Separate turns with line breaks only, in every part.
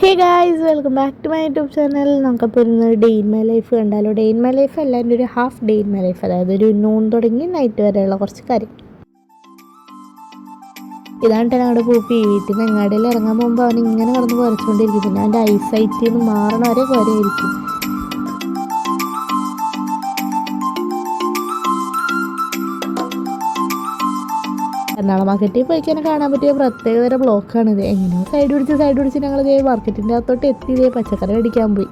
Hey guys, welcome back to my YouTube channel. നമുക്കപ്പോൾ ഒരു day in my life കണ്ടാലോ. Day in my life അല്ല, എൻ്റെ ഒരു half day in my life, അതായത് ഒരു നൂൺ തുടങ്ങി നൈറ്റ് വരെയുള്ള കുറച്ച് കാര്യം. ഇതാണ് ഞങ്ങളുടെ പൂപ്പി. വീട്ടിൽ നിന്ന് എങ്ങാടിയിൽ ഇറങ്ങാൻ പോകുമ്പോൾ അവൻ ഇങ്ങനെ കിടന്ന് കുറച്ചുകൊണ്ടിരിക്കും. പിന്നെ അവൻ്റെ ഐസൈറ്റിൽ നിന്ന് മാറണ വരെ കുറേയിരിക്കും. എറണാകുളം മാർക്കറ്റിൽ പോയിക്കാൻ കാണാൻ പറ്റിയ പ്രത്യേകതരം ബ്ലോക്കാണിത്. എങ്ങനെയോ സൈഡ് പിടിച്ച് ഞങ്ങൾ ഇതേ മാർക്കറ്റിൻ്റെ അകത്തോട്ട് എത്തി. ഇതേ പച്ചക്കറി മേടിക്കാൻ പോയി.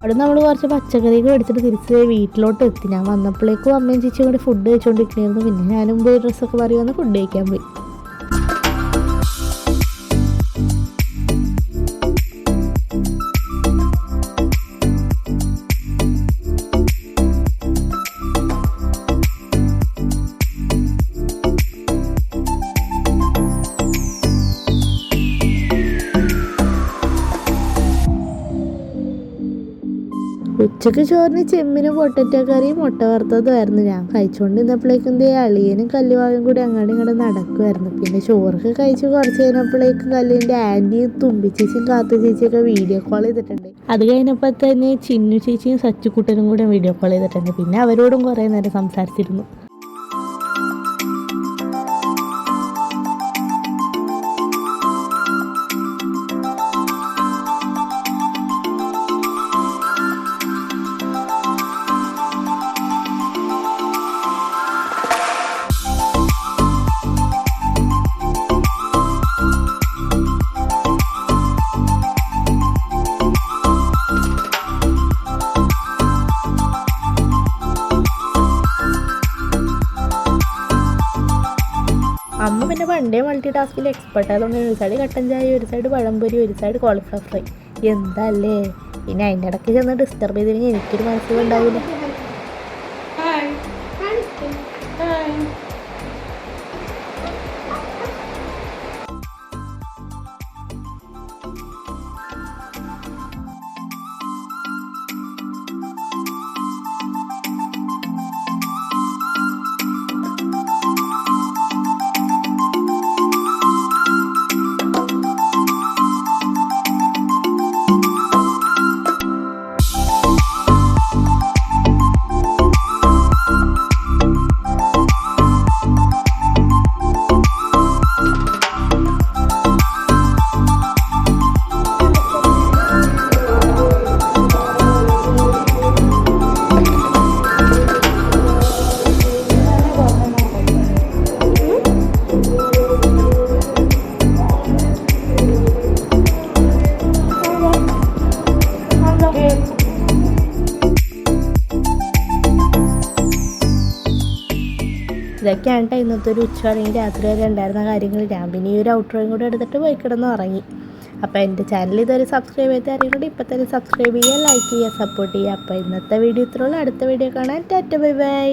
അവിടെ നമ്മൾ കുറച്ച് പച്ചക്കറിയൊക്കെ മേടിച്ചിട്ട് തിരിച്ച് വീട്ടിലോട്ട് എത്തി. ഞാൻ വന്നപ്പോഴേക്കും അമ്മയും ചേച്ചിയും കൂടി ഫുഡ് കഴിച്ചുകൊണ്ടിരിക്കണായിരുന്നു. പിന്നെ ഞാനും പോയി ഡ്രസ്സൊക്കെ മാറി വന്ന് ഫുഡ് കഴിക്കാൻ പോയി. ഉച്ചക്ക് ചോറിന് ചെമ്മിന് പൊട്ടറ്റോ കറിയും മുട്ട വറുത്തതുമായിരുന്നു. ഞാൻ കഴിച്ചുകൊണ്ട് നിന്നപ്പോഴേക്കും അളിയനും കല്ലുവാകും കൂടി അങ്ങോട്ടും ഇങ്ങോട്ട് നടക്കുമായിരുന്നു. പിന്നെ ചോറൊക്കെ കഴിച്ച് കുറച്ച് കഴിഞ്ഞപ്പോഴേക്കും കല്ലിൻ്റെ ആൻറ്റിയും തുമ്പി ചേച്ചിയും കാത്തു ചേച്ചിയൊക്കെ വീഡിയോ കോൾ ചെയ്തിട്ടുണ്ട്. അത് കഴിഞ്ഞപ്പോൾ തന്നെ ചിന്നു ചേച്ചിയും സച്ചുക്കുട്ടനും കൂടെ വീഡിയോ കോൾ ചെയ്തിട്ടുണ്ട്. പിന്നെ അവരോടും കുറേ നേരം സംസാരിച്ചിരുന്നു. അമ്മ പിന്നെ പണ്ടേ മൾട്ടി ടാസ്കിൽ എക്സ്പെർട്ട് ആയതുകൊണ്ട് ഒരു സൈഡ് കട്ടൻ ചായ, ഒരു സൈഡ് പഴംപൊരി, ഒരു സൈഡ് കോളിഫ്ലവർ ഫ്രൈ. എന്തല്ലേ. പിന്നെ അതിൻ്റെ ഇടയ്ക്ക് ചെന്ന് ഡിസ്റ്റർബ് ചെയ്തില്ലെങ്കിൽ എനിക്കൊരു മനസ്സിലുണ്ടാവില്ല. ഇതൊക്കെയാണ് ഇന്നത്തെ ഒരു ഉച്ച അല്ലെങ്കിൽ രാത്രി വരെ ഉണ്ടായിരുന്ന കാര്യങ്ങൾ. ഞാൻ പിന്നെ ഈ ഒരു ഔട്ട്രോയും കൂടെ എടുത്തിട്ട് പോയി കിടന്ന് ഉറങ്ങി. അപ്പോൾ എൻ്റെ ചാനൽ ഇതുവരെ സബ്സ്ക്രൈബ് ചെയ്ത അറിയുന്നുണ്ട്. ഇപ്പം തന്നെ സബ്സ്ക്രൈബ് ചെയ്യുക, ലൈക്ക് ചെയ്യുക, സപ്പോർട്ട് ചെയ്യുക. അപ്പോൾ ഇന്നത്തെ വീഡിയോ ഇത്രയുള്ളൂ. അടുത്ത വീഡിയോ കാണാൻ ടാറ്റ, ബൈ ബൈ.